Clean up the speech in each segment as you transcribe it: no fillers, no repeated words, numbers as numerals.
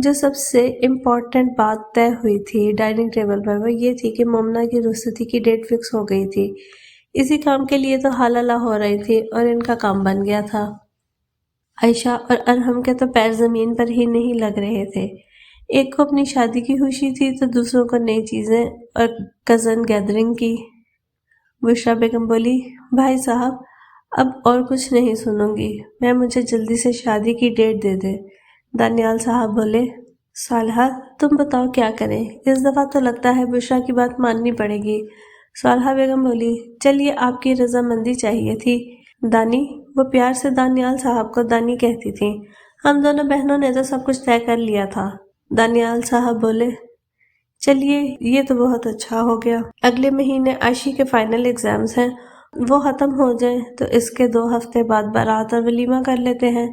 جو سب سے امپورٹنٹ بات طے ہوئی تھی ڈائننگ ٹیبل پر وہ یہ تھی کہ مومنہ کی رخصتی کی ڈیٹ فکس ہو گئی تھی۔ اسی کام کے لیے تو حال اللہ ہو رہی تھی اور ان کا کام بن گیا تھا۔ عائشہ اور ارحم کے تو پیر زمین پر ہی نہیں لگ رہے تھے۔ ایک کو اپنی شادی کی خوشی تھی تو دوسروں کو نئی چیزیں اور کزن گیدرنگ کی۔ بشریٰ بیگم بولی، بھائی صاحب اب اور کچھ نہیں سنوں گی، مجھے جلدی سے شادی کی ڈیٹ دے دیں۔ دانیال صاحب بولے، صالحہ تم بتاؤ کیا کریں، اس دفعہ تو لگتا ہے بشریٰ کی بات ماننی پڑے گی۔ صالحہ بیگم بولی، چلیے آپ کی رضامندی چاہیے تھی۔ دانی، وہ پیار سے دانیال صاحب کو دانی کہتی تھیں، ہم دونوں بہنوں نے تو سب کچھ طے کر لیا تھا۔ دانیال صاحب بولے، چلیے یہ تو بہت اچھا ہو گیا۔ اگلے مہینے عائشی کے فائنل ایگزامز ہیں، وہ ختم ہو جائیں تو اس کے 2 ہفتے بعد بارات اور ولیمہ کر لیتے ہیں۔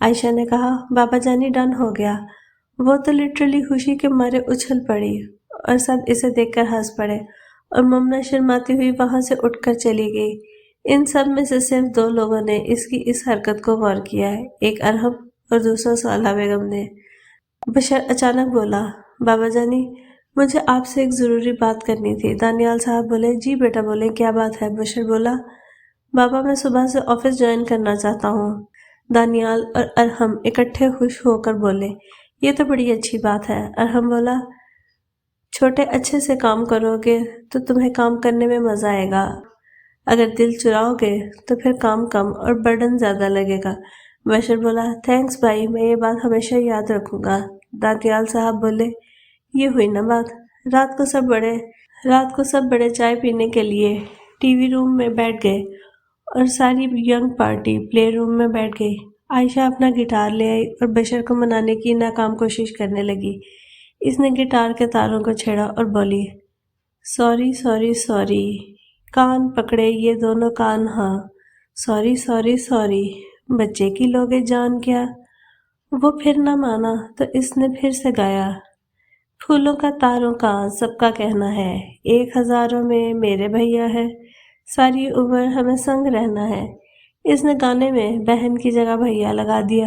عائشہ نے کہا، بابا جانی ڈن ہو گیا۔ وہ تو لٹرلی خوشی کے مارے اچھل پڑی اور سب اسے دیکھ کر ہنس پڑے اور مومنہ شرماتی ہوئی وہاں سے اٹھ کر چلی گئی۔ ان سب میں سے صرف 2 لوگوں نے اس کی اس حرکت کو غور کیا ہے، ایک ارحم اور دوسرا صالحہ بیگم نے۔ بشر اچانک بولا، بابا جانی مجھے آپ سے ایک ضروری بات کرنی تھی۔ دانیال صاحب بولے، جی بیٹا بولیں کیا بات ہے؟ بشر بولا، بابا میں صبح سے آفس جوائن کرنا چاہتا ہوں۔ دانیال اور ارحم اکٹھے خوش ہو کر بولے، یہ تو بڑی اچھی بات ہے۔ ارحم بولا، چھوٹے اچھے سے کام کرو گے تو تمہیں کام کرنے میں مزہ آئے گا، اگر دل چراؤ گے تو پھر کام کم اور برڈن زیادہ لگے گا۔ بشر بولا، تھینکس بھائی، میں یہ بات ہمیشہ یاد رکھوں گا۔ دانیال صاحب بولے، یہ ہوئی نا بات۔ رات کو سب بڑے چائے پینے کے لیے ٹی وی روم میں بیٹھ گئے اور ساری ینگ پارٹی پلے روم میں بیٹھ گئی۔ عائشہ اپنا گٹار لے آئی اور بشر کو منانے کی ناکام کوشش کرنے لگی۔ اس نے گٹار کے تاروں کو چھیڑا اور بولی، سوری سوری سوری، کان پکڑے یہ دونوں کان، ہاں سوری سوری سوری، بچے کی لوگے جان کیا۔ وہ پھر نہ مانا تو اس نے پھر سے گایا، پھولوں کا تاروں کا سب کا کہنا ہے، 1000 میں میرے بھیا ہے، ساری عمر ہمیں سنگ رہنا ہے۔ اس نے گانے میں بہن کی جگہ بھیا لگا دیا۔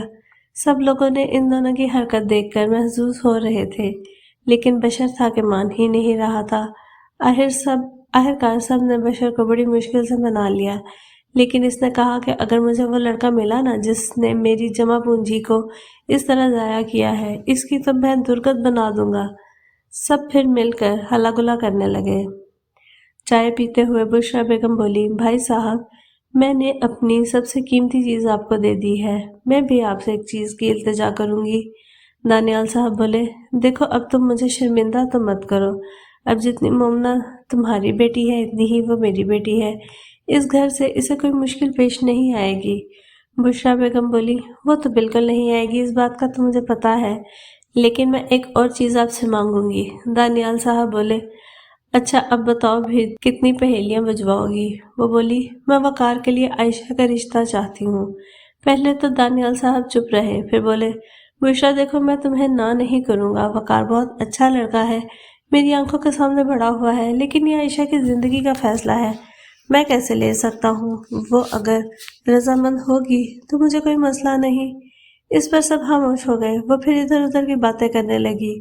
سب لوگوں نے ان دونوں کی حرکت دیکھ کر محظوظ ہو رہے تھے، لیکن بشر تھا کہ مان ہی نہیں رہا تھا۔ آخرکار سب نے بشر کو بڑی مشکل سے منا لیا، لیکن اس نے کہا کہ اگر مجھے وہ لڑکا ملا نا جس نے میری جمع پونجی کو اس طرح ضائع کیا ہے، اس کی تو میں درگت بنا دوں گا۔ سب پھر مل کر ہلا گلا کرنے لگے۔ چائے پیتے ہوئے بشریٰ بیگم بولی، بھائی صاحب میں نے اپنی سب سے قیمتی چیز آپ کو دے دی ہے، میں بھی آپ سے ایک چیز کی التجا کروں گی۔ دانیال صاحب بولے، دیکھو اب تم مجھے شرمندہ تو مت کرو، اب جتنی مومنہ تمہاری بیٹی ہے اتنی ہی وہ میری بیٹی ہے، اس گھر سے اسے کوئی مشکل پیش نہیں آئے گی۔ بشریٰ بیگم بولی، وہ تو بالکل نہیں آئے گی، اس بات کا تو مجھے پتا ہے، لیکن میں ایک اور چیز آپ سے مانگوں گی۔ دانیال صاحب بولے، اچھا اب بتاؤ بھی کتنی پہیلیاں بجواؤ گی؟ وہ بولی، میں وقار کے لیے عائشہ کا رشتہ چاہتی ہوں۔ پہلے تو دانیال صاحب چپ رہے، پھر بولے، بشریٰ دیکھو میں تمہیں نہ نہیں کروں گا، وقار بہت اچھا لڑکا ہے، میری آنکھوں کے سامنے بڑا ہوا ہے، لیکن یہ عائشہ کی زندگی کا فیصلہ ہے، میں کیسے لے سکتا ہوں؟ وہ اگر رضامند ہوگی تو مجھے کوئی مسئلہ نہیں۔ اس پر سب خاموش ہو گئے۔ وہ پھر ادھر ادھر کی باتیں کرنے لگی۔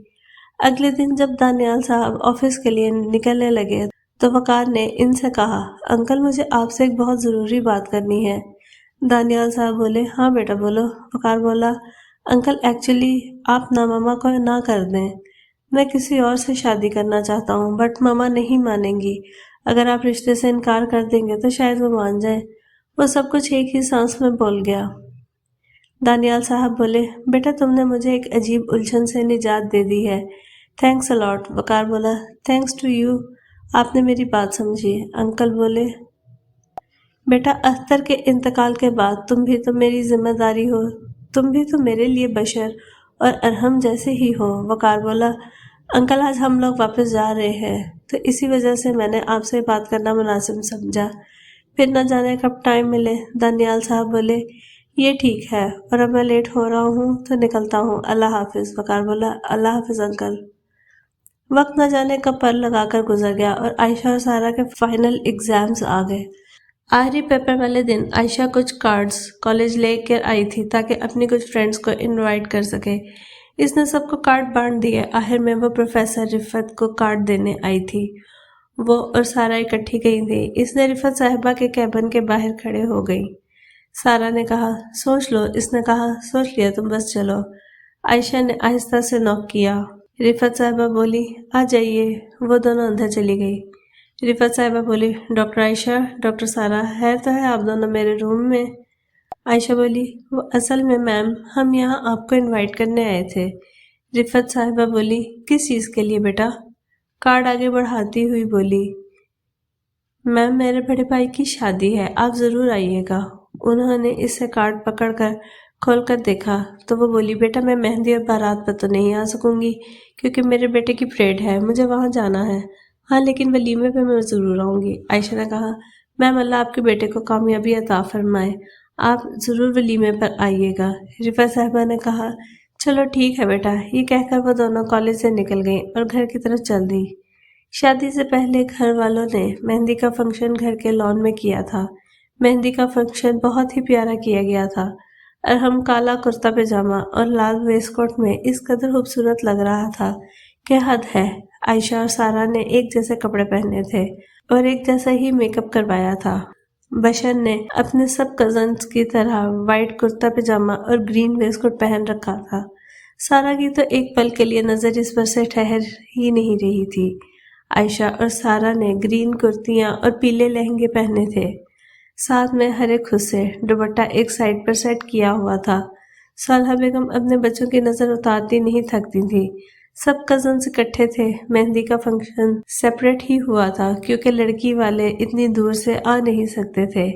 اگلے دن جب دانیال صاحب آفس کے لیے نکلنے لگے تو وقار نے ان سے کہا، انکل مجھے آپ سے ایک بہت ضروری بات کرنی ہے۔ دانیال صاحب بولے، ہاں بیٹا بولو۔ وقار بولا، انکل ایکچولی آپ نا ماما کو نہ کر دیں، میں کسی اور سے شادی کرنا چاہتا ہوں، بٹ ماما نہیں مانیں گی، اگر آپ رشتے سے انکار کر دیں گے تو شاید وہ مان جائیں۔ وہ سب کچھ ایک ہی سانس میں بول گیا۔ دانیال صاحب بولے، بیٹا تم نے مجھے ایک عجیب الجھن سے نجات دے دی ہے، تھینکس الاٹ۔ وقار بولا، تھینکس ٹو یو، آپ نے میری بات سمجھی۔ انکل بولے، بیٹا اختر کے انتقال کے بعد تم بھی تو میری ذمہ داری ہو، تم بھی تو میرے لیے بشر اور ارحم جیسے ہی ہو۔ وقار بولا، انکل آج ہم لوگ واپس جا رہے ہیں تو اسی وجہ سے میں نے آپ سے بات کرنا مناسب سمجھا، پھر نہ جانے کب ٹائم ملے۔ دانیال صاحب بولے، یہ ٹھیک ہے، اور اب میں لیٹ ہو رہا ہوں تو نکلتا ہوں، اللہ حافظ۔ وقار بولا، اللہ حافظ انکل۔ وقت نہ جانے کب پر لگا کر گزر گیا اور عائشہ اور سارہ کے فائنل ایگزامز آ گئے۔ آخری پیپر والے دن عائشہ کچھ کارڈز کالج لے کر آئی تھی تاکہ اپنی کچھ فرینڈز کو انوائٹ کر سکے۔ اس نے سب کو کارڈ بانٹ دیے۔ آخر میں وہ پروفیسر رفت کو کارڈ دینے آئی تھی۔ وہ اور سارا اکٹھی گئی تھی۔ اس نے رفت صاحبہ کے کیبن کے باہر کھڑے ہو گئی۔ سارا نے کہا سوچ لو۔ اس نے کہا سوچ لیا، تم بس چلو۔ عائشہ نے آہستہ سے نوک کیا۔ رفت صاحبہ بولی آ جائیے۔ وہ دونوں اندر چلی گئی۔ رفت صاحبہ بولی ڈاکٹر عائشہ، ڈاکٹر سارا، خیر تو ہے آپ دونوں میرے روم میں؟ عائشہ بولی وہ اصل میں میم ہم یہاں آپ کو انوائٹ کرنے آئے تھے۔ رفت صاحبہ بولی کس چیز کے لیے بیٹا؟ کارڈ آگے بڑھاتی ہوئی بولی میم میرے بڑے بھائی کی شادی ہے، آپ ضرور آئیے گا۔ انہوں نے اس سے کارڈ پکڑ کر کھول کر دیکھا تو وہ بولی بیٹا میں مہندی اور بارات پر تو نہیں آ سکوں گی کیونکہ میرے بیٹے کی پریڈ ہے، مجھے وہاں جانا ہے۔ ہاں لیکن ولیمے پہ میں ضرور آؤں گی۔ عائشہ نے کہا میم اللہ آپ کے بیٹے کو کامیابی عطا فرمائے، آپ ضرور ولیمے پر آئیے گا۔ رفت صاحبہ نے کہا چلو ٹھیک ہے بیٹا۔ یہ کہہ کر وہ دونوں کالج سے نکل گئیں اور گھر کی طرف چل دی۔ شادی سے پہلے گھر والوں نے مہندی کا فنکشن گھر کے لان میں کیا تھا۔ مہندی کا فنکشن بہت ہی پیارا کیا گیا تھا۔ ارحم کالا کرتا پاجامہ اور لال ویسٹ کوٹ میں اس قدر خوبصورت لگ رہا تھا کہ حد ہے۔ عائشہ اور سارا نے ایک جیسے کپڑے پہنے تھے اور ایک جیسا ہی میک اپ کروایا تھا۔ بشر نے اپنے سب کزنز کی طرح وائٹ کرتا پاجامہ اور گرین ویسٹ کوٹ پہن رکھا تھا۔ سارا کی تو ایک پل کے لیے نظر اس پر سے ٹھہر ہی نہیں رہی تھی۔ عائشہ اور سارا نے گرین کرتیاں اور پیلے لہنگے پہنے تھے، ساتھ میں ہرے خصے، دوپٹہ ایک سائڈ پر سیٹ کیا ہوا تھا۔ صالحہ بیگم اپنے بچوں کی نظر اتارتی نہیں تھکتی تھی۔ سب کزنز اکٹھے تھے۔ مہندی کا فنکشن سیپریٹ ہی ہوا تھا کیونکہ لڑکی والے اتنی دور سے آ نہیں سکتے تھے۔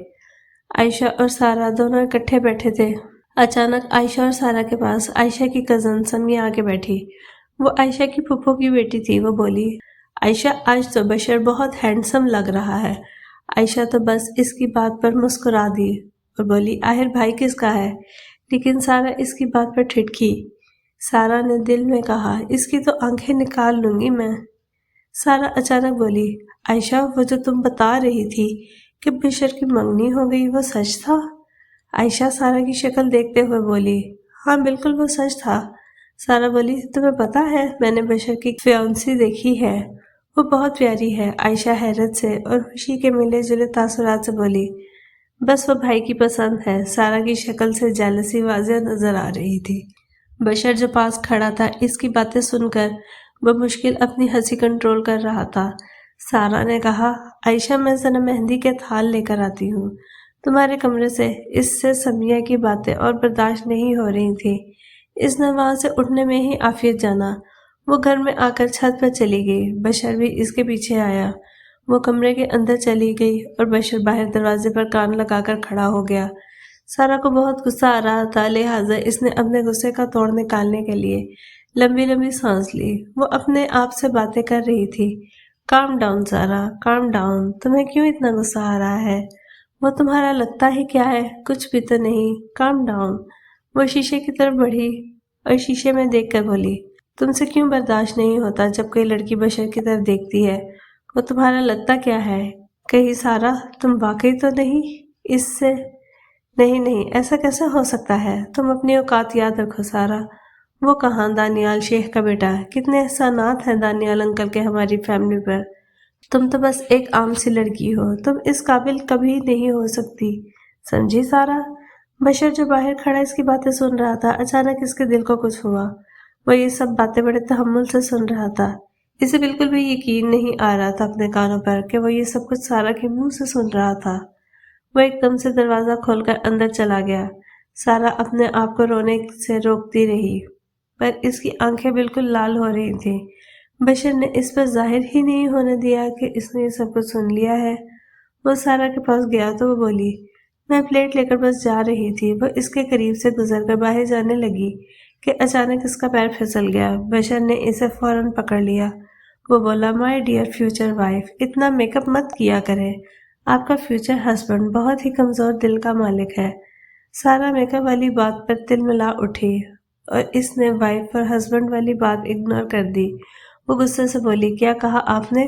عائشہ اور سارا دونوں اکٹھے بیٹھے تھے۔ اچانک عائشہ اور سارا کے پاس عائشہ کی کزن سمیہ آ کے بیٹھی۔ وہ عائشہ کی پھپھو کی بیٹی تھی۔ وہ بولی عائشہ آج تو بشر بہت ہینڈسم لگ رہا ہے۔ عائشہ تو بس اس کی بات پر مسکرا دی اور بولی آخر بھائی کس کا ہے؟ لیکن سارا اس کی بات پر ٹھٹکی۔ سارا نے دل میں کہا اس کی تو آنکھیں نکال لوں گی میں۔ سارا اچانک بولی عائشہ وہ جو تم بتا رہی تھی کہ بشر کی منگنی ہو گئی وہ سچ تھا؟ عائشہ سارا کی شکل دیکھتے ہوئے بولی ہاں بالکل وہ سچ تھا۔ سارا بولی تمہیں پتا ہے میں نے بشر کی فیانسی دیکھی ہے، وہ بہت پیاری ہے۔ عائشہ حیرت سے اور خوشی کے ملے جلے تاثرات سے بولی بس وہ بھائی کی پسند ہے۔ سارا کی شکل سے جیلسی واضح نظر آ رہی تھی۔ بشر جو پاس کھڑا تھا اس کی باتیں سن کر بمشکل اپنی ہنسی کنٹرول کر رہا تھا۔ سارا نے کہا عائشہ میں ذرا مہندی کے تھال لے کر آتی ہوں تمہارے کمرے سے۔ اس سے سمیہ کی باتیں اور برداشت نہیں ہو رہی تھی۔ اس نے وہاں سے اٹھنے میں ہی عافیت جانا۔ وہ گھر میں آ کر چھت پر چلی گئی۔ بشر بھی اس کے پیچھے آیا۔ وہ کمرے کے اندر چلی گئی اور بشر باہر دروازے پر کان لگا کر کھڑا ہو گیا۔ سارا کو بہت غصہ آ رہا تھا، لہٰذا اس نے اپنے غصے کا توڑ نکالنے کے لیے لمبی لمبی سانس لی۔ وہ اپنے آپ سے باتیں کر رہی تھی کام ڈاؤن سارا، کام ڈاؤن، تمہیں کیوں اتنا غصہ آ رہا ہے؟ وہ تمہارا لگتا ہی کیا ہے؟ کچھ بھی تو نہیں، کام ڈاؤن۔ وہ شیشے کی طرف بڑھی اور شیشے میں دیکھ کر بولی تم سے کیوں برداشت نہیں ہوتا جب کوئی لڑکی بشر کی طرف دیکھتی ہے؟ وہ تمہارا لگتا کیا ہے؟ کہیں سارا تم واقعی تو نہیں اس سے؟ نہیں ایسا کیسے ہو سکتا ہے؟ تم اپنی اوقات یاد رکھو سارا۔ وہ کہاں دانیال شیخ کا بیٹا، کتنے احسانات ہیں دانیال انکل کے ہماری فیملی پر۔ تم تو بس ایک عام سی لڑکی ہو، تم اس قابل کبھی نہیں ہو سکتی، سمجھی سارا؟ بشر جو باہر کھڑا اس کی باتیں سن رہا تھا، اچانک اس کے دل کو کچھ ہوا۔ وہ یہ سب باتیں بڑے تحمل سے سن رہا تھا۔ اسے بالکل بھی یقین نہیں آ رہا تھا اپنے کانوں پر کہ وہ یہ سب کچھ سارا کے منہ سے سن رہا تھا۔ وہ ایک دم سے دروازہ کھول کر اندر چلا گیا۔ سارا اپنے آپ کو رونے سے روکتی رہی پر اس کی آنکھیں بالکل لال ہو رہی تھیں۔ بشر نے اس پر ظاہر ہی نہیں ہونے دیا کہ اس نے یہ سب کچھ سن لیا ہے۔ وہ سارا کے پاس گیا تو وہ بولی میں پلیٹ لے کر بس جا رہی تھی۔ وہ اس کے قریب سے گزر کر باہر جانے لگی کہ اچانک اس کا پیر پھسل گیا۔ بشر نے اسے فوراً پکڑ لیا۔ وہ بولا مائی ڈیئر فیوچر وائف، اتنا میک اپ مت کیا کرے، آپ کا فیوچر ہسبینڈ بہت ہی کمزور دل کا مالک ہے۔ سارا میک اپ والی بات پر تل ملا اٹھی اور اس نے وائف اور ہسبینڈ والی بات اگنور کر دی۔ وہ غصے سے بولی کیا کہا آپ نے؟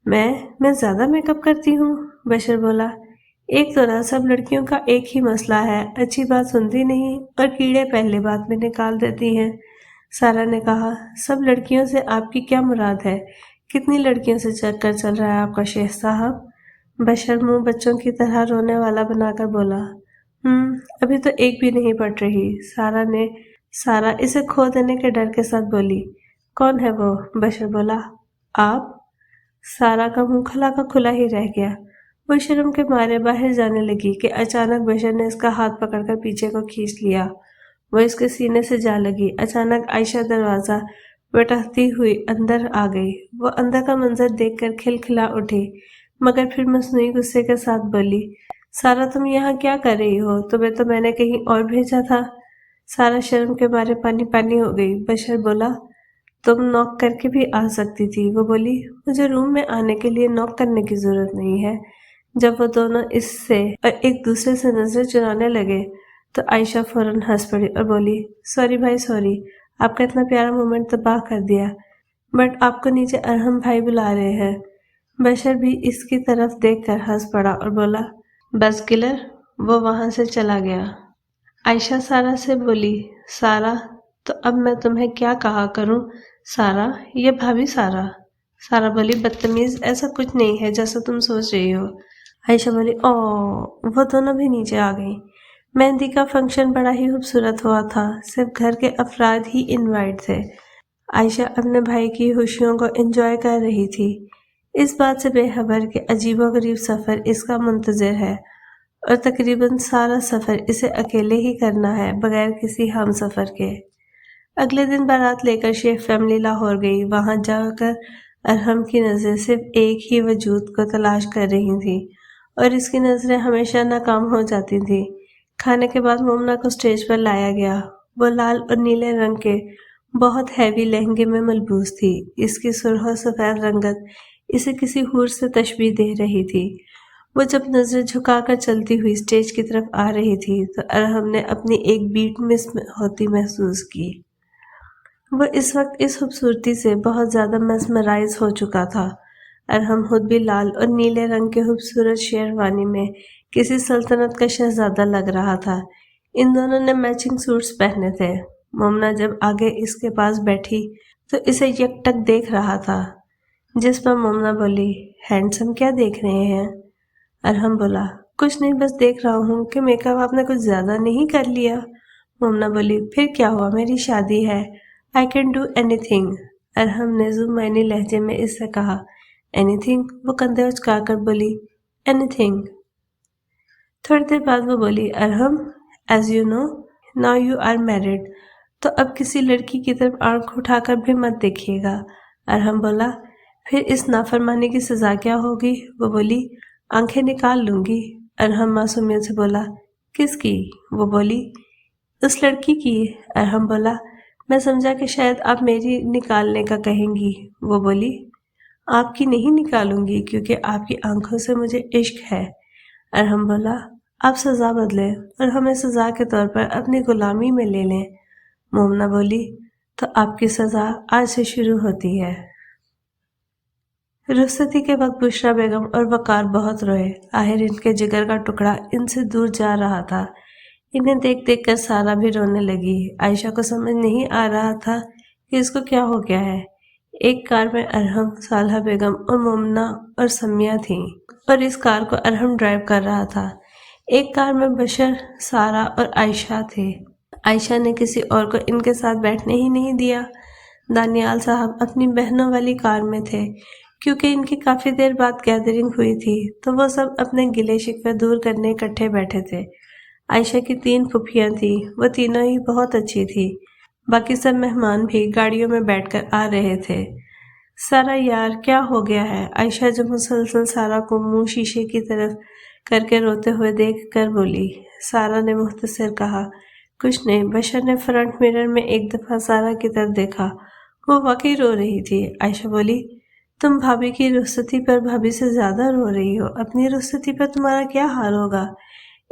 میں زیادہ میک اپ کرتی ہوں؟ بشر بولا ایک تو نہ سب لڑکیوں کا ایک ہی مسئلہ ہے، اچھی بات سنتی نہیں اور کیڑے پہلے بات میں نکال دیتی ہیں۔ سارا نے کہا، سب لڑکیوں سے آپ کی کیا مراد ہے؟ کتنی لڑکیوں سے چکر چل رہا ہے آپ کا شیخ صاحب؟ بشر منہ بچوں کی طرح رونے والا بنا کر بولا، ابھی تو ایک بھی نہیں پڑ رہی۔ سارا اسے کھو دینے کے ڈر کے ساتھ بولی، کون ہے وہ؟ بشر بولا، آپ۔ سارا کا منہ کھلا کا کھلا ہی رہ گیا۔ وہ شرم کے مارے باہر جانے لگی کہ اچانک بشر نے اس کا ہاتھ پکڑ کر پیچھے کو کھینچ لیا۔ وہ اس کے سینے سے جا لگی۔ اچانک عائشہ دروازہ پٹکتی ہوئی اندر آ گئی۔ وہ اندر کا منظر دیکھ کر کھلکھلا اٹھی، مگر پھر مصنوعی غصے کے ساتھ بولی، سارا تم یہاں کیا کر رہی ہو؟ تمہیں تو میں نے کہیں اور بھیجا تھا۔ سارا شرم کے مارے پانی پانی ہو گئی۔ بشر بولا، تم نوک کر کے بھی آ سکتی تھی۔ وہ بولی، مجھے روم میں آنے کے لیے نوک کرنے کی ضرورت نہیں ہے۔ جب وہ دونوں اس سے اور ایک دوسرے سے نظر چرانے لگے تو عائشہ فوراً ہنس پڑی اور بولی، سوری بھائی سوری، آپ کا اتنا پیارا مومنٹ تباہ کر دیا، بٹ آپ کو نیچے ارحم بھائی بلا رہے ہیں۔ بشر بھی اس کی طرف دیکھ کر ہنس پڑا اور بولا، بس کلر۔ وہ وہاں سے چلا گیا۔ عائشہ سارا سے بولی، سارا، تو اب میں تمہیں کیا کہا کروں؟ سارا، یہ بھابھی سارا۔ سارا بولی، بدتمیز، ایسا کچھ نہیں ہے جیسا تم سوچ رہی ہو۔ عائشہ بولی، وہ دونوں بھی نیچے آ گئیں۔ مہندی کا فنکشن بڑا ہی خوبصورت ہوا تھا، صرف گھر کے افراد ہی انوائٹ تھے۔ عائشہ اپنے بھائی کی خوشیوں کو انجوائے کر رہی تھی، اس بات سے بے خبر کہ عجیب و غریب سفر اس کا منتظر ہے اور تقریباً سارا سفر اسے اکیلے ہی کرنا ہے، بغیر کسی ہم سفر کے۔ اگلے دن بارات لے کر شیخ فیملی لاہور گئی۔ وہاں جا کر ارحم کی نظریں صرف ایک ہی وجود کو تلاش کر رہی تھیں اور اس کی نظریں ہمیشہ ناکام ہو جاتی تھیں۔ کھانے کے بعد مومنہ کو سٹیج پر لایا گیا۔ وہ لال اور نیلے رنگ کے بہت ہیوی لہنگے میں ملبوس تھی۔ اس کی سرخ و سفید رنگت اسے کسی حور سے تشبیہ دے رہی تھی۔ وہ جب نظر جھکا کر چلتی ہوئی سٹیج کی طرف آ رہی تھی تو ارحم نے اپنی ایک بیٹ مس ہوتی محسوس کی۔ وہ اس وقت اس خوبصورتی سے بہت زیادہ میسمرائز ہو چکا تھا۔ ارحم خود بھی لال اور نیلے رنگ کے خوبصورت شیروانی میں کسی سلطنت کا شہزادہ لگ رہا تھا۔ ان دونوں نے میچنگ سوٹس پہنے تھے۔ مومنہ جب آگے اس کے پاس بیٹھی تو اسے یک ٹک دیکھ رہا تھا، جس پر مومنہ بولی، ہینڈسم، کیا دیکھ رہے ہیں؟ ارحم بولا، کچھ نہیں، بس دیکھ رہا ہوں کہ میک اپ آپ نے کچھ زیادہ نہیں کر لیا۔ مومنہ بولی، پھر کیا ہوا، میری شادی ہے، I can do anything۔ ارحم نے زمینی لہجے میں اس سے کہا، اینی تھنگ؟ وہ کندھے اچکا کر بولی، اینی تھنگ۔ تھوڑی دیر بعد وہ بولی، Arham, as you know now you are married, تو اب کسی لڑکی کی طرف آنکھ اٹھا کر بھی مت دیکھیے گا۔ ارحم بولا، پھر اس نافرمانی کی سزا کیا ہوگی؟ وہ بولی، آنکھیں نکال لوں گی۔ ارحم معصومیت سے بولا، کس کی؟ وہ بولی، اس لڑکی کی۔ ارحم بولا، میں سمجھا کہ شاید آپ میری نکالنے کا کہیں گی۔ وہ بولی، آپ کی نہیں نکالوں گی کیونکہ آپ کی آنکھوں سے مجھے عشق ہے۔ ارحم بولا، آپ سزا بدلیں اور ہمیں سزا کے طور پر اپنی غلامی میں لے لیں۔ مومنہ بولی، تو آپ کی سزا آج سے شروع ہوتی ہے۔ رخصتی کے وقت بشریٰ بیگم اور وقار بہت روئے۔ آخر ان کے جگر کا ٹکڑا ان سے دور جا رہا تھا۔ انہیں دیکھ دیکھ کر سارا بھی رونے لگی۔ عائشہ کو سمجھ نہیں آ رہا تھا کہ اس کو کیا ہو گیا ہے۔ ایک کار میں ارحم، صالحہ بیگم اور مومنہ اور سمیہ تھیں اور اس کار کو ارحم ڈرائیو کر رہا تھا۔ ایک کار میں بشر، سارا اور عائشہ تھے۔ عائشہ نے کسی اور کو ان کے ساتھ بیٹھنے ہی نہیں دیا۔ دانیال صاحب اپنی بہنوں والی کار میں تھے۔ کیونکہ ان کی کافی دیر بعد گیدرنگ ہوئی تھی تو وہ سب اپنے گلے شکوے دور کرنے اکٹھے بیٹھے تھے۔ عائشہ کی 3 پھوپھیاں تھیں، وہ تینوں ہی بہت اچھی تھی۔ باقی سب مہمان بھی گاڑیوں میں بیٹھ کر آ رہے تھے۔ سارا، یار کیا ہو گیا ہے؟ عائشہ جو مسلسل سارا کو منہ شیشے کی طرف کر کے روتے ہوئے دیکھ کر بولی۔ سارا نے مختصر کہا، کچھ نہیں۔ بشر نے فرنٹ میرر میں ایک دفعہ سارا کی طرف دیکھا، وہ واقعی رو رہی تھی۔ عائشہ بولی، تم بھابھی کی رخصتی پر بھابھی سے زیادہ رو رہی ہو، اپنی رخصتی پر تمہارا کیا حال ہوگا؟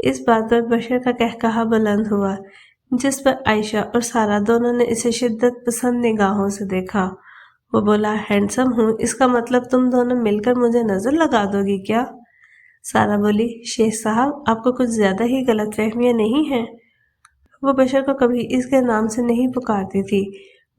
اس بات پر بشر کا قہقہا بلند ہوا، جس پر عائشہ اور سارا دونوں نے اسے شدت پسند نگاہوں سے دیکھا۔ وہ بولا، ہینڈسم ہوں، اس کا مطلب تم دونوں مل کر مجھے نظر لگا دو گی کیا؟ سارا بولی، شیخ صاحب، آپ کو کچھ زیادہ ہی غلط فہمیاں نہیں ہیں؟ وہ بشر کو کبھی اس کے نام سے نہیں پکارتی تھی،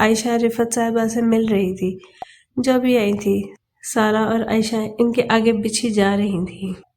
عائشہ رفت صاحبہ سے مل رہی تھی جو بھی آئی تھی۔ سارا اور عائشہ ان کے آگے بچھی جا رہی تھیں۔